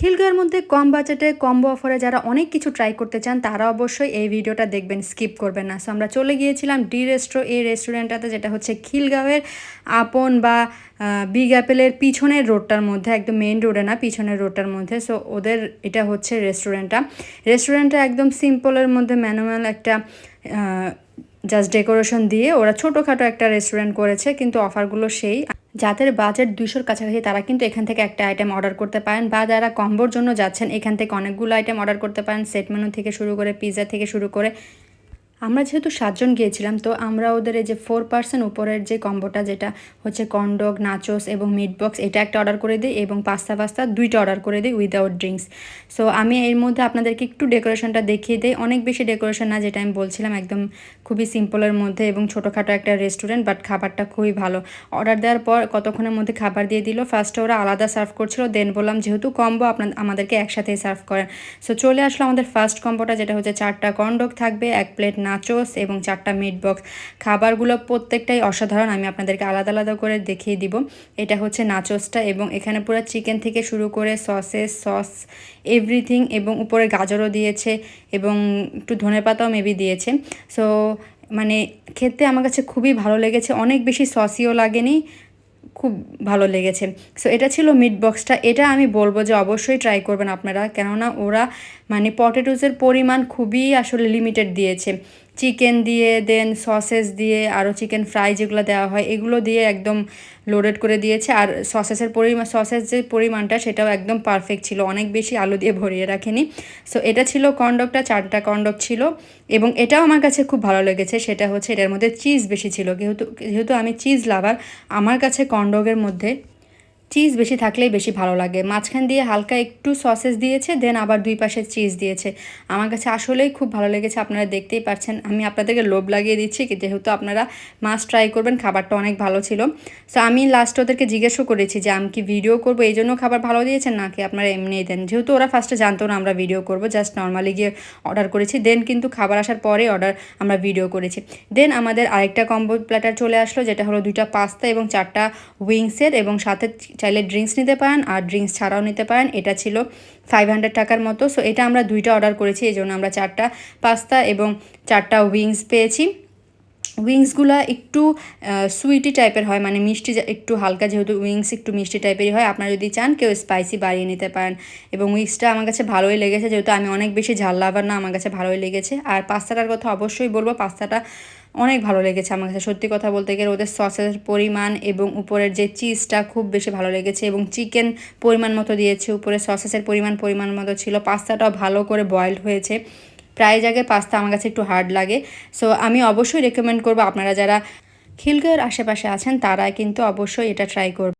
খিলগাঁওয়ের মধ্যে কম বাজেটে কম্বো অফারে যারা অনেক কিছু ট্রাই করতে চান তারা অবশ্যই এই ভিডিওটা দেখবেন, স্কিপ করবেন না। সো আমরা চলে গিয়েছিলাম ডি রেস্ট্রো, এই রেস্টুরেন্টটাতে, যেটা হচ্ছে খিলগাঁওয়ের আপন বা বিগ অ্যাপেলের পিছনের রোডটার মধ্যে, একদম মেইন রোডে না, পিছনের রোডটার মধ্যে। সো ওদের এটা হচ্ছে রেস্টুরেন্টটা একদম সিম্পলের মধ্যে ম্যানুয়াল একটা জাস্ট ডেকোরেশন দিয়ে ওরা ছোটোখাটো একটা রেস্টুরেন্ট করেছে, কিন্তু অফারগুলো সেই। যাদের বাজেট 200-র কাছাকাছি তারা কিন্তু এখান থেকে একটা আইটেম অর্ডার করতে পারেন, বা যারা কম্বোর জন্য যাচ্ছেন এখান থেকে অনেকগুলো আইটেম অর্ডার করতে পারেন, সেট মেনু থেকে শুরু করে পিৎজা থেকে শুরু করে। আমরা যেহেতু 7 জন গিয়েছিলাম, তো আমরা ওদের এই যে 4 পার্সন উপরের যে কম্বোটা, যেটা হচ্ছে কর্নডগ, নাচোস এবং মিট বক্স, এটা একটা অর্ডার করে দিই, এবং পাস্তা 2টা অর্ডার করে দিই উইদাউট ড্রিঙ্কস। সো আমি এর মধ্যে আপনাদেরকে একটু ডেকোরেশনটা দেখিয়ে দিই। অনেক বেশি ডেকোরেশন না, যেটা আমি বলছিলাম, একদম খুবই সিম্পলের মধ্যে এবং ছোটোখাটো একটা রেস্টুরেন্ট, বাট খাবারটা খুবই ভালো। অর্ডার দেওয়ার পর কতক্ষণের মধ্যে খাবার দিয়ে দিল। ফার্স্টে ওরা আলাদা সার্ভ করছিল, দেন বললাম যেহেতু কম্বো আমাদেরকে একসাথেই সার্ভ করেন। সো চলে আসলো আমাদের ফার্স্ট কম্বোটা, যেটা হচ্ছে 4টা কর্নডগ থাকবে, 1 প্লেট নাচোস এবং 4টা মিট বক্স। খাবারগুলো প্রত্যেকটাই অসাধারণ, আমি আপনাদেরকে আলাদা আলাদা করে দেখিয়ে দিব। এটা হচ্ছে নাচোসটা, এবং এখানে পুরো চিকেন থেকে শুরু করে সস এভরিথিং, এবং উপরে গাজরও দিয়েছে এবং একটু ধনেপাতাও মেবি দিয়েছে। সো মানে খেতে আমার কাছে খুবই ভালো লেগেছে, অনেক বেশি সসিও লাগেনি, খুব ভালো লেগেছে। সো এটা ছিল মিট বক্সটা। এটা আমি বলবো যে অবশ্যই ট্রাই করবেন আপনারা, কেননা ওরা মানে পটেটোসের পরিমাণ খুবই আসলে লিমিটেড দিয়েছে। চিকেন দিয়ে, দেন সসেস দিয়ে, আরও চিকেন ফ্রাই যেগুলো দেওয়া হয় এগুলো দিয়ে একদম লোডেড করে দিয়েছে। আর সসেস যে পরিমাণটা সেটাও একদম পারফেক্ট ছিল, অনেক বেশি আলু দিয়ে ভরিয়ে রাখেনি। সো এটা ছিল কর্নডগটা, 4টা কর্নডগ ছিল, এবং এটাও আমার কাছে খুব ভালো লেগেছে। সেটা হচ্ছে এটার মধ্যে চিজ বেশি ছিল, যেহেতু আমি চিজ লাভার, আমার কাছে কর্নডগের মধ্যে চিজ বেশি থাকলেই বেশি ভালো লাগে। মাঝখান দিয়ে হালকা একটু সসেস দিয়েছে, দেন আবার 2 পাশে চিজ দিয়েছে। আমার কাছে আসলেই খুব ভালো লেগেছে, আপনারা দেখতেই পাচ্ছেন। আমি আপনাদেরকে লোভ লাগিয়ে দিচ্ছি, যেহেতু আপনারা মাস্ট ট্রাই করবেন, খাবারটা অনেক ভালো ছিল। সো আমি লাস্টে ওদেরকে জিজ্ঞেসও করেছি যে আমি কি ভিডিও করবো এই জন্য খাবার ভালো দিয়েছেন, নাকি আপনারা এমনিই দেন, যেহেতু ওরা ফার্স্টে জানতো না আমরা ভিডিও করবো, জাস্ট নর্মালি গিয়ে অর্ডার করেছি। দেন কিন্তু খাবার আসার পরে আমরা ভিডিও করেছি। দেন আমাদের আরেকটা কম্বো প্ল্যাটার চলে আসলো, যেটা হলো 2টা পাস্তা এবং 4টা উইংসের, এবং সাথে চাইলে ড্রিঙ্কস নিতে পারেন আর ড্রিঙ্কস ছাড়াও নিতে পারেন। এটা ছিল 500 টাকার মতো। সো এটা আমরা 2টা অর্ডার করেছি, এই জন্য আমরা 4টা পাস্তা এবং 4টা উইংস পেয়েছি। উইংসগুলো একটু সুইটি টাইপের হয়, মানে মিষ্টি একটু হালকা, যেহেতু উইংস একটু মিষ্টি টাইপেরই হয়। আপনারা যদি চান কেউ স্পাইসি বাড়িয়ে নিতে পারেন। এবং উইংসটা আমার কাছে ভালোই লেগেছে, যেহেতু আমি অনেক বেশি ঝাল লাভার না, আমার কাছে ভালোই লেগেছে। আর পাস্তাটার কথা অবশ্যই বলবো, পাস্তাটা অনেক ভালো লেগেছে আমার কাছে, সত্যি কথা বলতে গেলে। ওদের সসের পরিমাণ এবং উপরের যে চিজটা খুব বেশি ভালো লেগেছে, এবং চিকেন পরিমাণ মতো দিয়েছে, উপরে সসেসের পরিমাণ মতো ছিল। পাস্তাটাও ভালো করে বয়েলড হয়েছে। প্রায় জায়গায় পাস্তা আমার কাছে একটু হার্ড লাগে। সো আমি অবশ্যই রেকমেন্ড করবো, আপনারা যারা খিলগাঁওয়ের আশেপাশে আছেন তারা কিন্তু অবশ্যই এটা ট্রাই করবেন।